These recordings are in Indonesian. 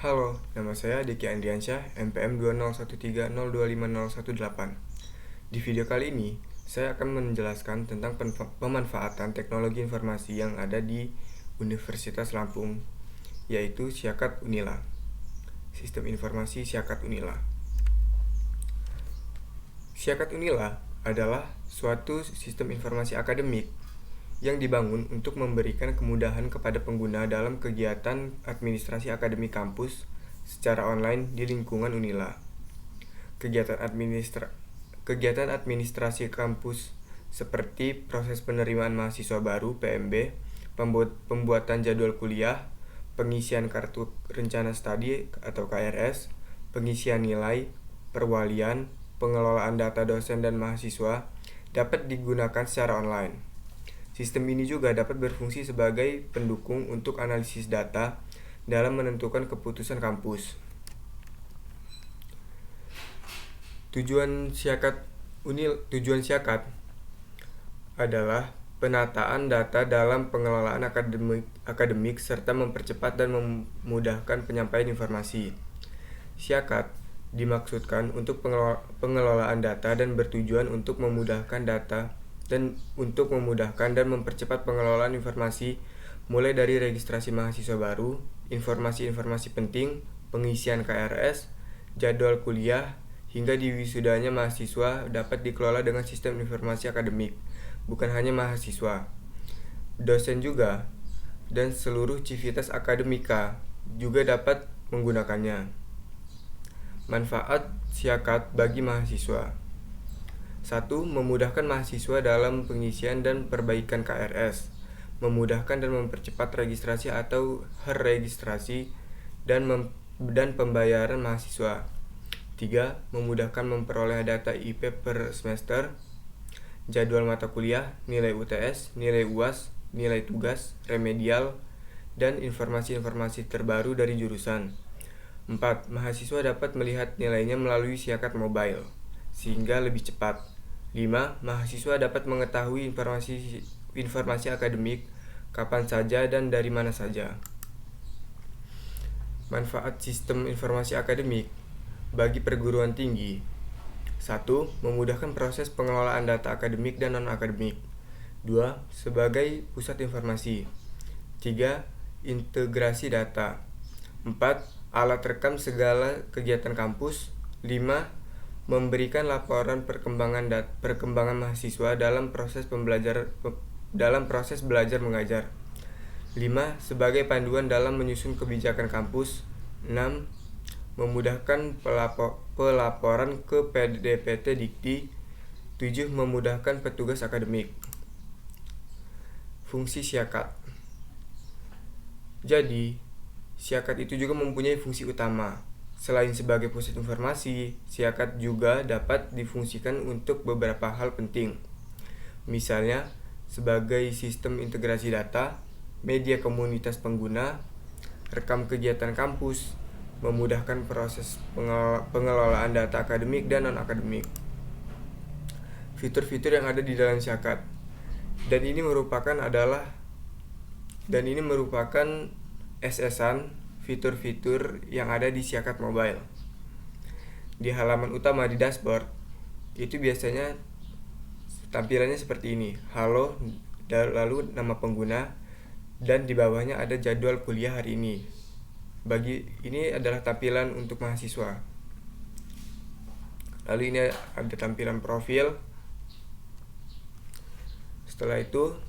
Halo, nama saya Diki Andriansyah, NPM 20130250118. Di video kali ini, saya akan menjelaskan tentang pemanfaatan teknologi informasi yang ada di Universitas Lampung, yaitu Siakat Unila. Sistem Informasi Siakat Unila. Siakat Unila adalah suatu sistem informasi akademik yang dibangun untuk memberikan kemudahan kepada pengguna dalam kegiatan administrasi akademik kampus secara online di lingkungan Unila. Kegiatan administrasi kampus seperti proses penerimaan mahasiswa baru (PMB), pembuatan jadwal kuliah, pengisian kartu rencana studi atau KRS, pengisian nilai, perwalian, pengelolaan data dosen dan mahasiswa dapat digunakan secara online. Sistem ini juga dapat berfungsi sebagai pendukung untuk analisis data dalam menentukan keputusan kampus. Tujuan Siakat adalah penataan data dalam pengelolaan akademik serta mempercepat dan memudahkan penyampaian informasi. Siakat dimaksudkan untuk pengelolaan data dan bertujuan untuk memudahkan dan mempercepat pengelolaan informasi mulai dari registrasi mahasiswa baru, informasi-informasi penting, pengisian KRS, jadwal kuliah, hingga di wisudanya mahasiswa dapat dikelola dengan sistem informasi akademik, bukan hanya mahasiswa. Dosen juga dan seluruh civitas akademika juga dapat menggunakannya. Manfaat Siakat bagi mahasiswa. 1. Memudahkan mahasiswa dalam pengisian dan perbaikan KRS, memudahkan dan mempercepat registrasi atau registrasi dan pembayaran mahasiswa. 3. Memudahkan memperoleh data IP per semester, jadwal mata kuliah, nilai UTS, nilai UAS, nilai tugas, remedial, dan informasi-informasi terbaru dari jurusan. 4. Mahasiswa dapat melihat nilainya melalui Siakat mobile, sehingga lebih cepat. 5. Mahasiswa dapat mengetahui informasi akademik kapan saja dan dari mana saja. Manfaat sistem informasi akademik bagi perguruan tinggi. 1. Memudahkan proses pengelolaan data akademik dan non-akademik. 2. Sebagai pusat informasi. 3. Integrasi data. 4. Alat rekam segala kegiatan kampus. 5. Memberikan laporan perkembangan mahasiswa dalam proses belajar mengajar. 5. Sebagai panduan dalam menyusun kebijakan kampus. 6. Memudahkan pelaporan ke PDPT Dikti. 7. Memudahkan petugas akademik. Fungsi Siakat. Jadi, Siakat itu juga mempunyai fungsi utama. Selain sebagai pusat informasi, Siakat juga dapat difungsikan untuk beberapa hal penting. Misalnya, sebagai sistem integrasi data, media komunitas pengguna, rekam kegiatan kampus, memudahkan proses pengelolaan data akademik dan non-akademik. Fitur-fitur yang ada di dalam Siakat. Dan ini merupakan SS-an fitur-fitur yang ada di Siakat Mobile. Di halaman utama di dashboard, itu biasanya tampilannya seperti ini. Halo, lalu nama pengguna, dan di bawahnya ada jadwal kuliah hari ini. Ini adalah tampilan untuk mahasiswa. Lalu ini ada tampilan profil. Setelah itu,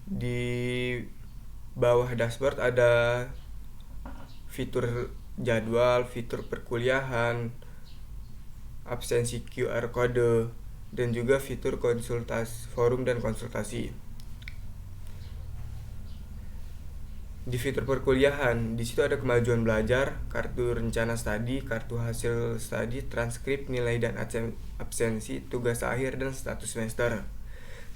di bawah dashboard ada fitur jadwal, fitur perkuliahan, absensi QR code, dan juga fitur forum dan konsultasi. Di fitur perkuliahan, di situ ada kemajuan belajar, kartu rencana studi, kartu hasil studi, transkrip, nilai dan absensi, tugas akhir, dan status semester.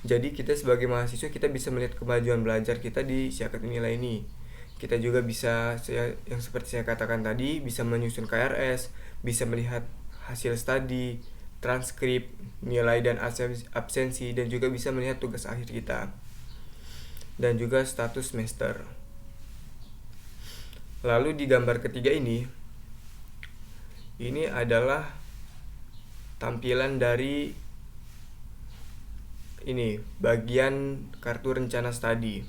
Jadi kita sebagai mahasiswa kita bisa melihat kemajuan belajar kita di Siakat Unila ini. Kita juga bisa, yang seperti saya katakan tadi, bisa menyusun KRS, bisa melihat hasil studi, transkrip, nilai dan absensi, dan juga bisa melihat tugas akhir kita. Dan juga status semester. Lalu di gambar ketiga ini adalah tampilan dari ini bagian kartu rencana studi.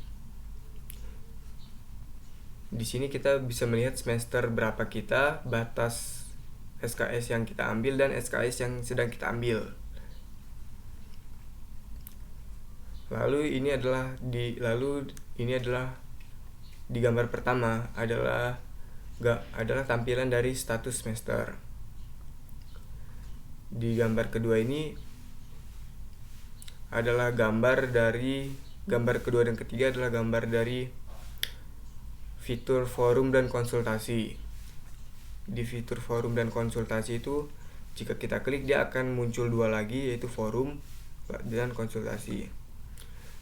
Di sini kita bisa melihat semester berapa kita, batas SKS yang kita ambil dan SKS yang sedang kita ambil. Lalu ini adalah di gambar pertama adalah tampilan dari status semester. Di gambar kedua ini adalah gambar kedua dan ketiga adalah gambar dari fitur forum dan konsultasi. Di fitur forum dan konsultasi itu jika kita klik dia akan muncul dua lagi, yaitu forum dan konsultasi.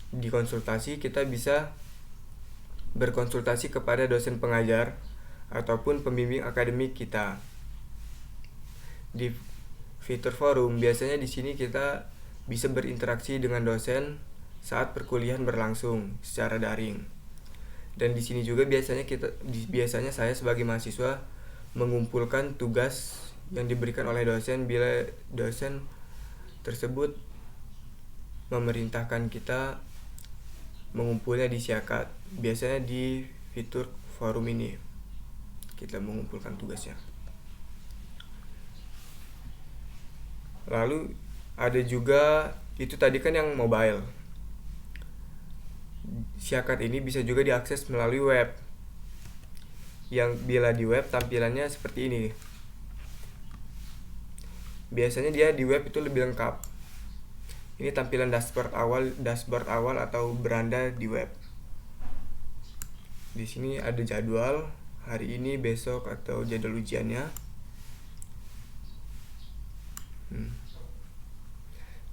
Di konsultasi kita bisa berkonsultasi kepada dosen pengajar ataupun pembimbing akademik kita. Di fitur forum biasanya di sini kita bisa berinteraksi dengan dosen saat perkuliahan berlangsung secara daring. Dan di sini juga biasanya saya sebagai mahasiswa mengumpulkan tugas yang diberikan oleh dosen bila dosen tersebut memerintahkan kita mengumpulnya di Siakat. Biasanya di fitur forum ini kita mengumpulkan tugasnya. Lalu ada juga itu tadi kan yang mobile. Siakat ini bisa juga diakses melalui web. Yang bila di web tampilannya seperti ini. Biasanya dia di web itu lebih lengkap. Ini tampilan dashboard awal atau beranda di web. Di sini ada jadwal hari ini, besok atau jadwal ujiannya.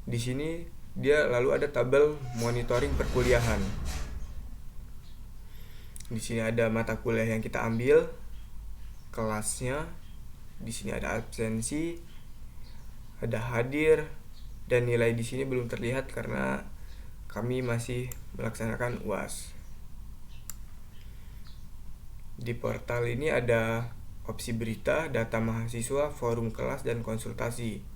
Di sini dia lalu ada tabel monitoring perkuliahan. Di sini ada mata kuliah yang kita ambil, kelasnya. Di sini ada absensi, ada hadir, dan nilai di sini belum terlihat karena kami masih melaksanakan UAS. Di portal ini ada opsi berita, data mahasiswa, forum kelas, dan konsultasi.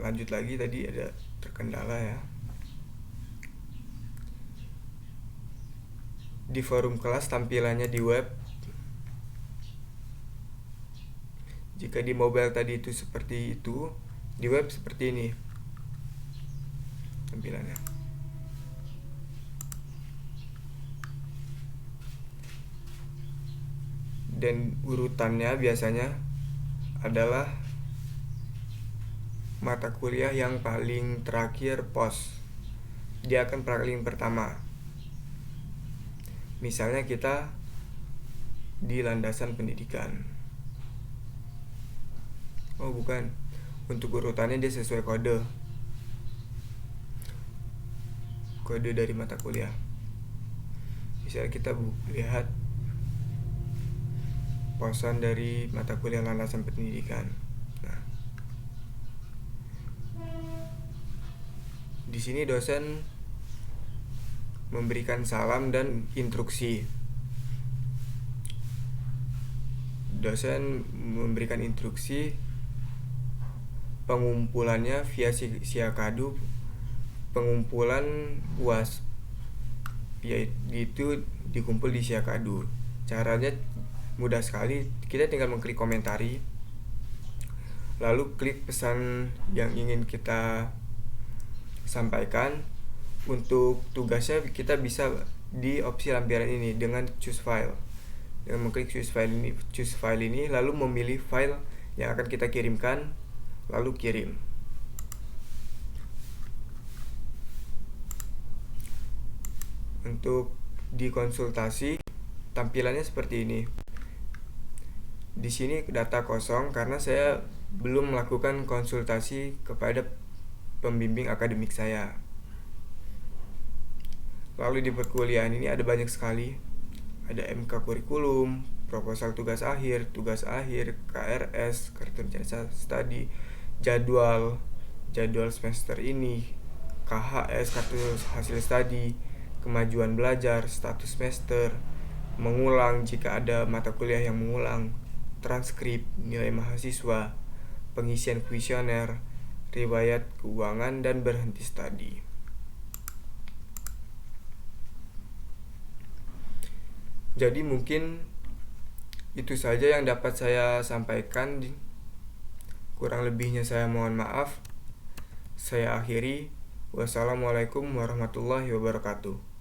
Lanjut lagi, tadi ada terkendala ya. Di forum kelas tampilannya di web. Jika di mobile tadi itu seperti itu, di web seperti ini tampilannya. Dan urutannya biasanya adalah mata kuliah yang paling terakhir pos. Dia akan paling pertama. Misalnya kita di landasan pendidikan. Oh bukan, untuk urutannya dia sesuai kode dari mata kuliah. Misalnya kita lihat posan dari mata kuliah landasan pendidikan. Di sini dosen memberikan salam dan instruksi. Dosen memberikan instruksi pengumpulannya via Siakadu, pengumpulan UAS yaitu dikumpul di Siakadu. Caranya mudah sekali, kita tinggal mengklik komentari, lalu klik pesan yang ingin kita sampaikan. Untuk tugasnya kita bisa di opsi lampiran ini dengan choose file. Dengan mengklik choose file ini lalu memilih file yang akan kita kirimkan, lalu kirim. Untuk Di konsultasi, tampilannya seperti ini. Di sini data kosong karena saya belum melakukan konsultasi kepada pembimbing akademik saya. Lalu di perkuliahan ini ada banyak sekali. Ada MK kurikulum, proposal tugas akhir, KRS, kartu rencana studi, jadwal semester ini, KHS, kartu hasil studi, kemajuan belajar, status semester, mengulang jika ada mata kuliah yang mengulang, transkrip, nilai mahasiswa, pengisian kuesioner, riwayat keuangan, dan berhenti studi. Jadi mungkin itu saja yang dapat saya sampaikan. Kurang lebihnya saya mohon maaf. Saya akhiri. Wassalamualaikum warahmatullahi wabarakatuh.